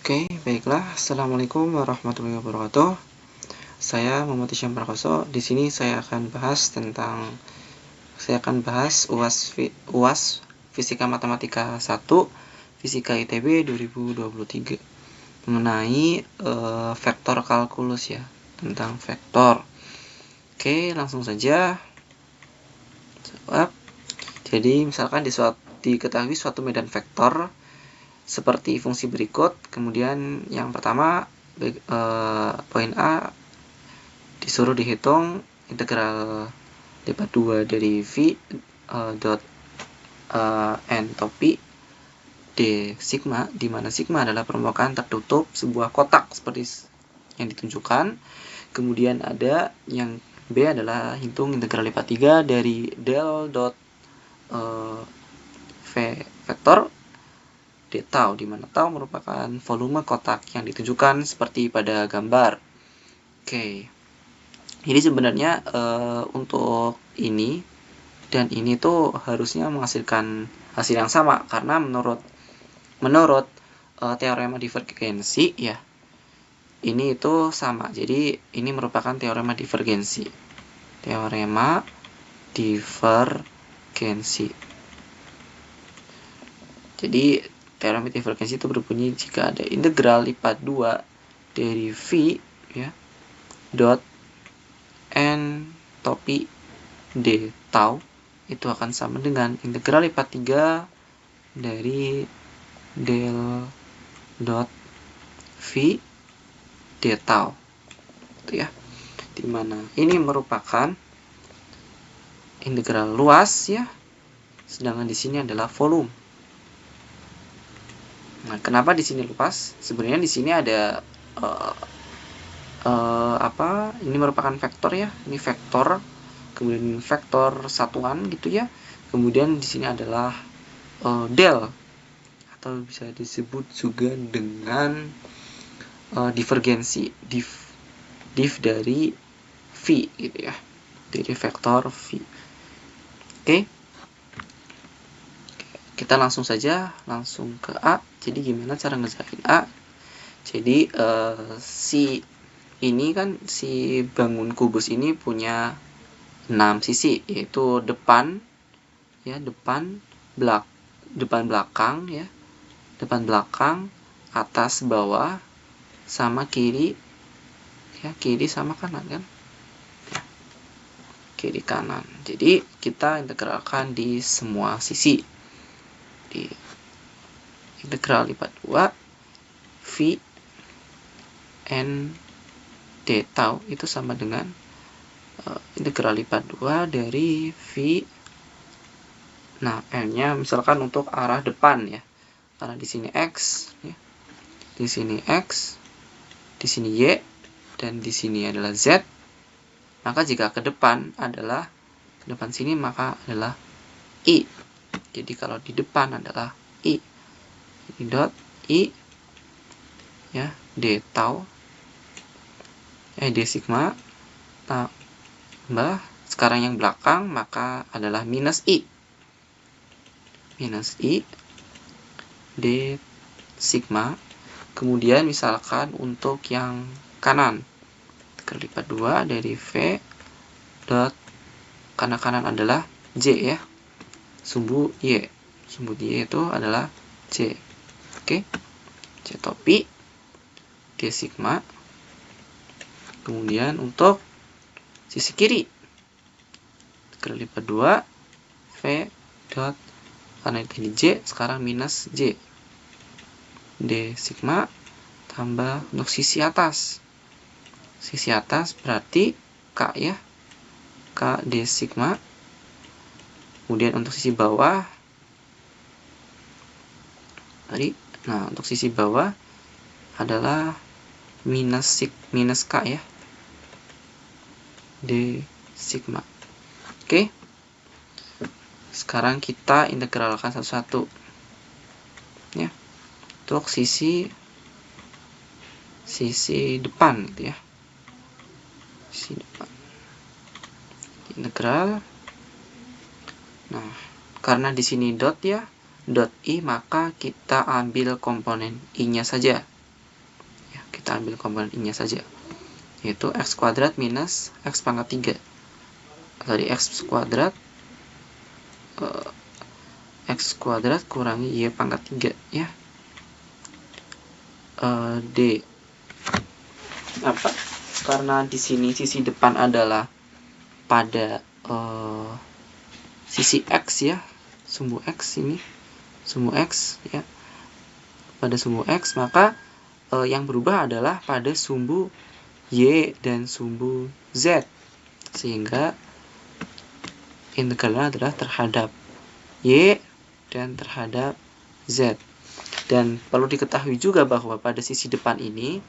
Oke, baiklah. Assalamualaikum warahmatullahi wabarakatuh. Saya Muhammad Isyam Prakoso. Di sini saya akan bahas UAS Fisika Matematika 1 Fisika ITB 2023 mengenai vektor kalkulus ya, tentang vektor. Oke, langsung saja. Jadi misalkan diketahui suatu medan vektor seperti fungsi berikut. Kemudian yang pertama, poin A disuruh dihitung integral lipat 2 dari V dot entropi D sigma, di mana sigma adalah permukaan tertutup sebuah kotak seperti yang ditunjukkan. Kemudian ada yang B adalah hitung integral lipat 3 dari del dot V vektor D tau, di mana tau merupakan volume kotak yang ditunjukkan seperti pada gambar. Oke. Jadi sebenarnya untuk ini dan ini tuh harusnya menghasilkan hasil yang sama, karena menurut teorema divergensi ya, ini itu sama. Jadi ini merupakan teorema divergensi. Jadi teorema divergensi itu berbunyi jika ada integral lipat 2 dari V ya dot entropi D tau itu akan sama dengan integral lipat 3 dari del dot V D tau. Itu ya. Dimana ini merupakan integral luas ya, sedangkan di sini adalah volume. Nah, kenapa di sini luas? Sebenarnya di sini ada ini merupakan vektor ya. Ini vektor, kemudian vektor satuan gitu ya. Kemudian di sini adalah del, atau bisa disebut juga dengan divergensi, div dari V gitu ya, dari vektor V. Oke. Kita langsung ke A. Jadi gimana cara ngerjain A? Jadi si bangun kubus ini punya 6 sisi, yaitu depan ya, depan belakang ya, depan belakang, atas bawah, sama kiri ya, kiri sama kanan kan ya, kiri kanan. Jadi kita integralkan di semua sisi. Di integral lipat 2 V n D tau itu sama dengan integral lipat 2 dari V. Nah, n-nya misalkan untuk arah depan ya, karena di sini X ya, di sini X, di sini Y, dan di sini adalah Z. Maka jika ke depan sini maka adalah I. Jadi kalau di depan adalah I. Ini dot I ya, D tau D sigma tambah sekarang yang belakang maka adalah minus I D sigma. Kemudian misalkan untuk yang kanan, lipat 2 dari V dot kanan adalah J ya, sumbu Y itu adalah J. Oke. J topi D sigma. Kemudian untuk sisi kiri, lipat 2 V dot, karena ini J sekarang minus J D sigma, tambah untuk sisi atas berarti K ya, K D sigma. Kemudian untuk sisi bawah untuk sisi bawah adalah minus K ya, D sigma. Oke. Sekarang kita integralkan satu-satu ya, untuk sisi depan gitu ya, sisi depan integral. Nah, karena di sini dot ya, dot I, maka kita ambil komponen I-nya saja. kita ambil komponen I-nya saja, yaitu x kuadrat minus x pangkat 3. Tadi x kuadrat kurangi y pangkat 3 ya. D. Apa? Karena di sini sisi depan adalah pada sisi x ya, sumbu x ini, sumbu x ya. Pada sumbu x, maka yang berubah adalah pada sumbu y dan sumbu z, sehingga integralnya adalah terhadap y dan terhadap z. Dan perlu diketahui juga bahwa pada sisi depan ini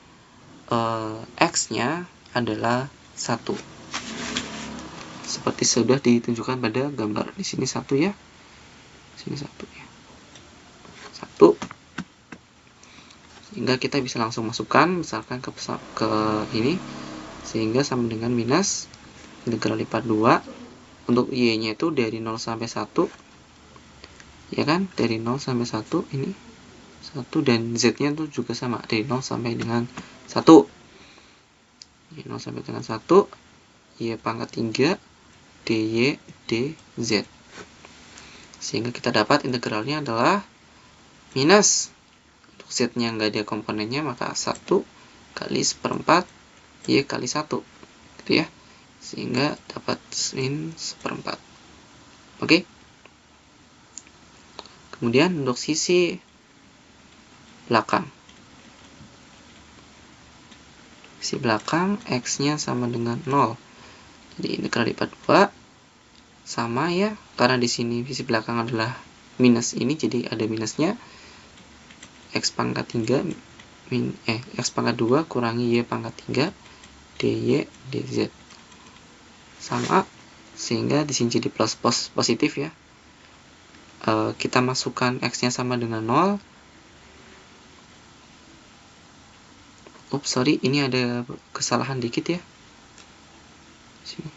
x-nya adalah 1, seperti sudah ditunjukkan pada gambar di sini 1 ya, sini 1 ya, 1. Sehingga kita bisa langsung masukkan misalkan ke ini, sehingga sama dengan minus integral lipat 2 untuk y-nya itu dari 0 sampai 1 ya kan, dari 0 sampai 1 ini 1, dan z-nya itu juga sama dari 0 sampai dengan 1, 0 sampai dengan 1 y pangkat 3 dy dz, sehingga kita dapat integralnya adalah minus, untuk z-nya nggak ada komponennya, maka 1 kali 1/4 y kali 1 gitu ya, sehingga dapat min 1/4. Oke. Kemudian untuk sisi belakang, x-nya sama dengan 0, jadi integral lipat 2 sama ya, karena di sini sisi belakang adalah minus ini, jadi ada minusnya, x pangkat 3 x pangkat 2 kurangi y pangkat 3 dy dz sama, sehingga di sini jadi plus positif ya. Kita masukkan x-nya sama dengan 0. Sorry, ini ada kesalahan dikit ya. Sini.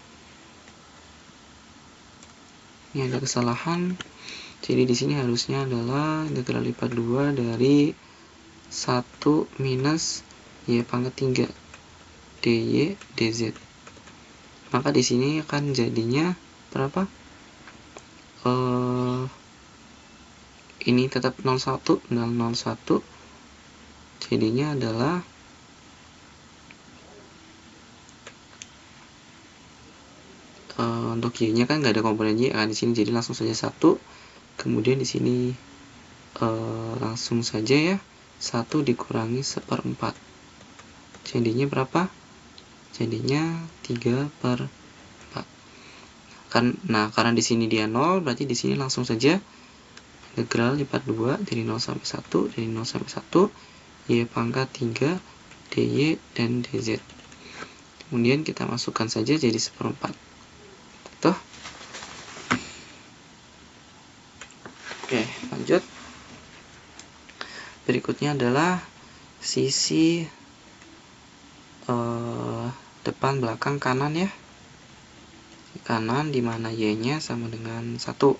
Ini ada kesalahan. Jadi di sini harusnya adalah integral lipat 2 dari 1 minus y pangkat 3 dy dz. Maka di sini akan jadinya berapa? Ini tetap 01 dan 01. Jadinya adalah untuk y-nya kan nggak ada komponen y kan di sini, jadi langsung saja 1. Kemudian di sini langsung saja ya, 1 dikurangi 1/4. Jadinya berapa? Jadinya 3/4. Nah, karena di sini dia 0, berarti di sini langsung saja integral lipat 2 dari 0 sampai 1, dari 0 sampai 1 y pangkat 3 dy dan dz. Kemudian kita masukkan saja jadi 1/4. Tuh. Oke, lanjut. Berikutnya adalah sisi depan belakang kanan ya. Kanan dimana y-nya sama dengan 1.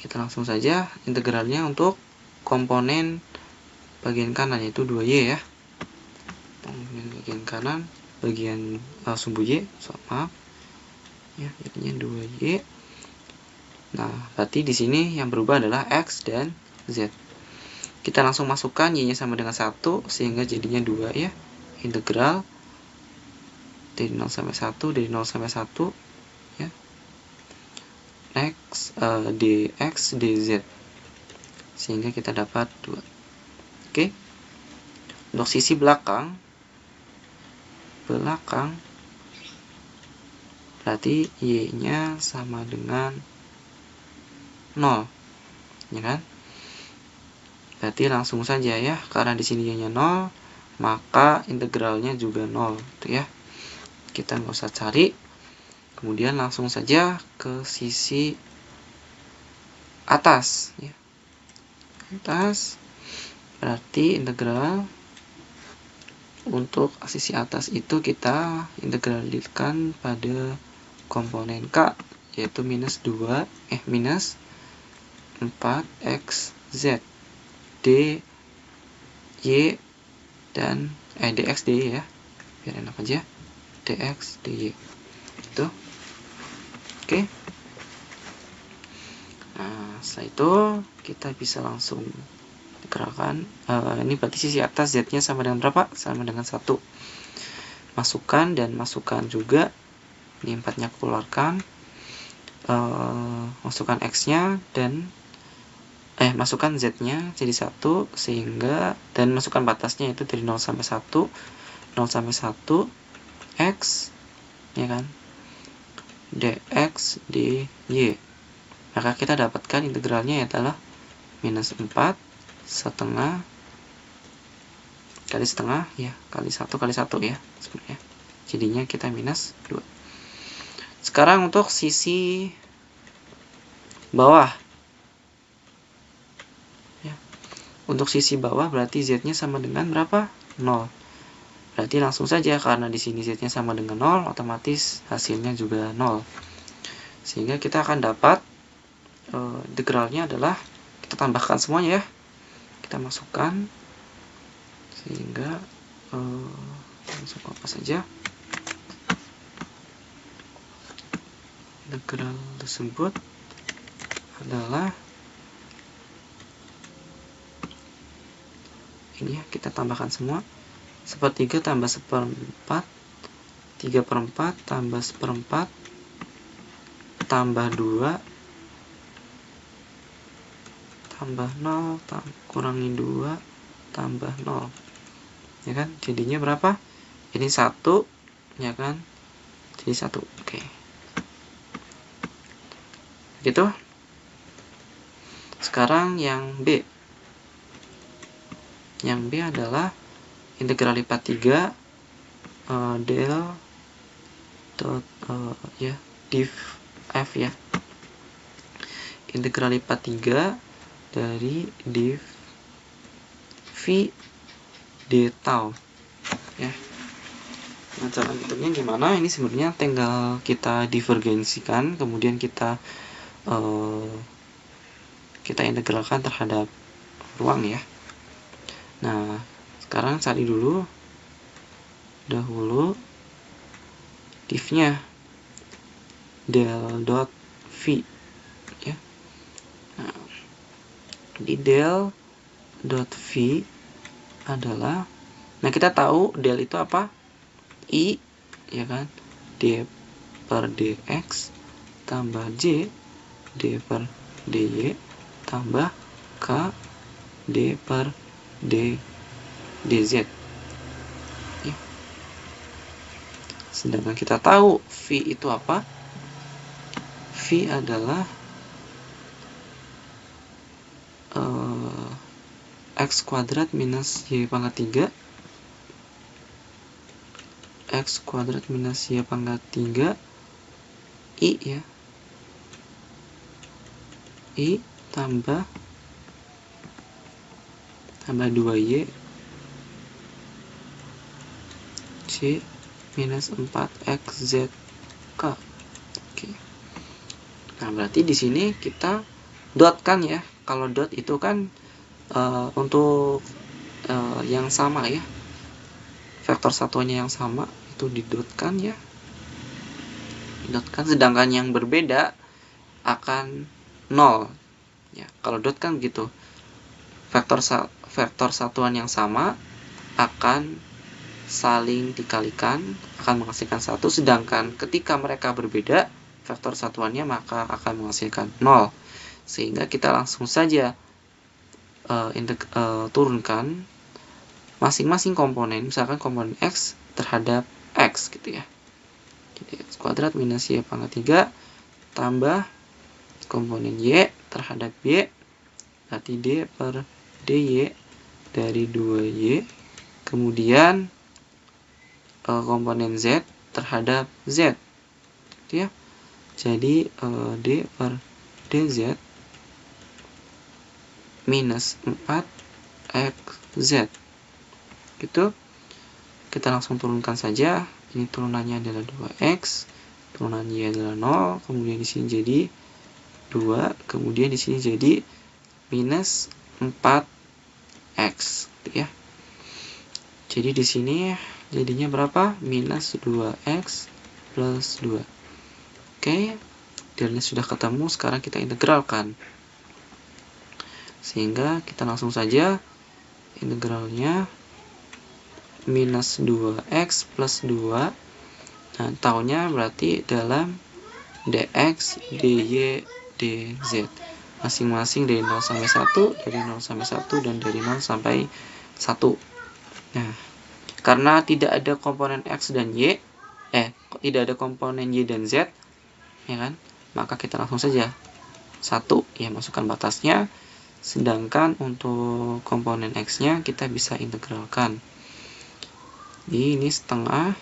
Kita langsung saja integralnya untuk komponen bagian kanan, yaitu 2y ya. Komponen bagian kanan, bagian sumbu y, maaf ya, jadinya 2y. Nah, berarti di sini yang berubah adalah x dan z. Kita langsung masukkan y-nya sama dengan 1, sehingga jadinya 2 ya. Integral dari 0 sampai 1, dari 0 sampai 1 ya. X dx dz. Sehingga kita dapat 2. Oke. Untuk sisi belakang berarti y-nya sama dengan 0, ya kan? Berarti langsung saja ya, karena di sini y-nya 0, maka integralnya juga 0, gitu ya. Kita nggak usah cari. Kemudian langsung saja ke sisi atas, ya. Atas berarti integral untuk sisi atas itu kita integralkan pada komponen k, yaitu minus 4xz dy dan dx dy ya, biar enak aja, dx dy itu. Oke. Nah, setelah itu kita bisa langsung gerakan. Ini berarti sisi atas z-nya sama dengan berapa? Sama dengan 1. Masukkan dan masukkan juga. Ini 4-nya keluarkan. Masukkan x-nya dan masukkan z-nya jadi 1 sehingga, dan masukkan batasnya itu dari 0 sampai 1. 0 sampai 1 x ya kan, dx dy. Maka kita dapatkan integralnya adalah minus 4 setengah kali setengah ya, kali 1 kali 1 ya sebenarnya. Jadinya kita minus 2. Sekarang untuk sisi bawah ya. Untuk sisi bawah berarti z-nya sama dengan berapa? 0. Berarti langsung saja karena di sini z-nya sama dengan 0, otomatis hasilnya juga 0. Sehingga kita akan dapat integralnya adalah, kita tambahkan semuanya ya. Kita masukkan sehingga langsung apa saja. Integral tersebut adalah ini ya, kita tambahkan semua. 1/3 tambah 1/4, 3/4 tambah 1/4 tambah 2 tambah 0 kurangi 2 tambah 0 ya kan, jadinya berapa? Ini 1 ya kan, jadi 1. Oke, gitu. Sekarang yang B. Yang B adalah integral lipat 3 del dot ya div f ya. Integral lipat 3 dari div v d tau ya. Nah, cara ngitungnya gimana? Ini sebenarnya tinggal kita divergensikan, kemudian kita integralkan terhadap ruang ya. Nah, sekarang cari dahulu div-nya del dot v ya. Nah, di del dot v adalah, nah kita tahu del itu apa? I ya kan, d per dx tambah j d per dy tambah k d per dz ya. Sedangkan kita tahu v itu apa? V adalah x kuadrat minus y pangkat 3 x kuadrat minus y pangkat 3 i ya, i tambah 2y c minus 4xz k. Oke. Nah, berarti di sini kita dot kan ya. Kalau dot itu kan untuk yang sama ya, vektor satuannya yang sama itu didotkan ya, didotkan, sedangkan yang berbeda akan 0 ya. Kalau dot kan gitu, vektor satuan yang sama akan saling dikalikan, akan menghasilkan 1, sedangkan ketika mereka berbeda vektor satuannya maka akan menghasilkan 0. Sehingga kita langsung saja turunkan masing-masing komponen, misalkan komponen x terhadap x gitu ya. Jadi x kuadrat minus y pangkat 3 tambah komponen y terhadap y, berarti d per dy dari 2y, kemudian komponen z terhadap z gitu ya. Jadi d per dz minus 4xz gitu. Kita langsung turunkan saja. Ini turunannya adalah 2x, turunan y adalah 0, kemudian di sini jadi 2, kemudian di sini jadi minus 4x gitu ya. Jadi di sini jadinya berapa? Minus 2x plus 2. Oke, delnya sudah ketemu, sekarang kita integralkan. Sehingga kita langsung saja integralnya minus 2x plus 2. Nah, taunya berarti dalam dx, dy, dz. Masing-masing dari 0 sampai 1, dari 0 sampai 1, dan dari 0 sampai 1. Nah, karena tidak ada komponen x dan y, tidak ada komponen y dan z, ya kan? Maka kita langsung saja 1, ya, masukkan batasnya. Sedangkan untuk komponen x-nya kita bisa integralkan. Jadi ini setengah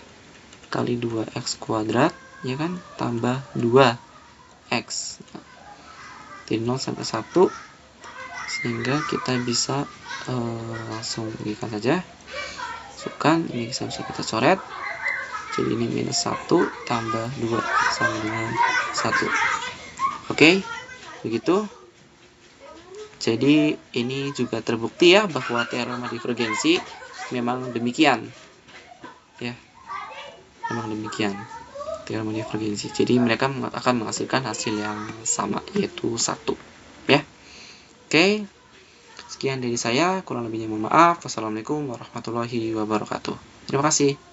kali 2x kuadrat, ya kan, tambah 2x. Dari 0 sampai 1, sehingga kita bisa langsung bagikan saja. Masukkan, ini bisa kita coret. Jadi ini minus 1 tambah 2 sama dengan 1. Oke, begitu. Jadi ini juga terbukti ya bahwa teorema divergensi memang demikian. Ya, memang demikian teorema divergensi. Jadi mereka akan menghasilkan hasil yang sama, yaitu 1. Ya. Oke. Sekian dari saya, kurang lebihnya mohon maaf. Wassalamualaikum warahmatullahi wabarakatuh. Terima kasih.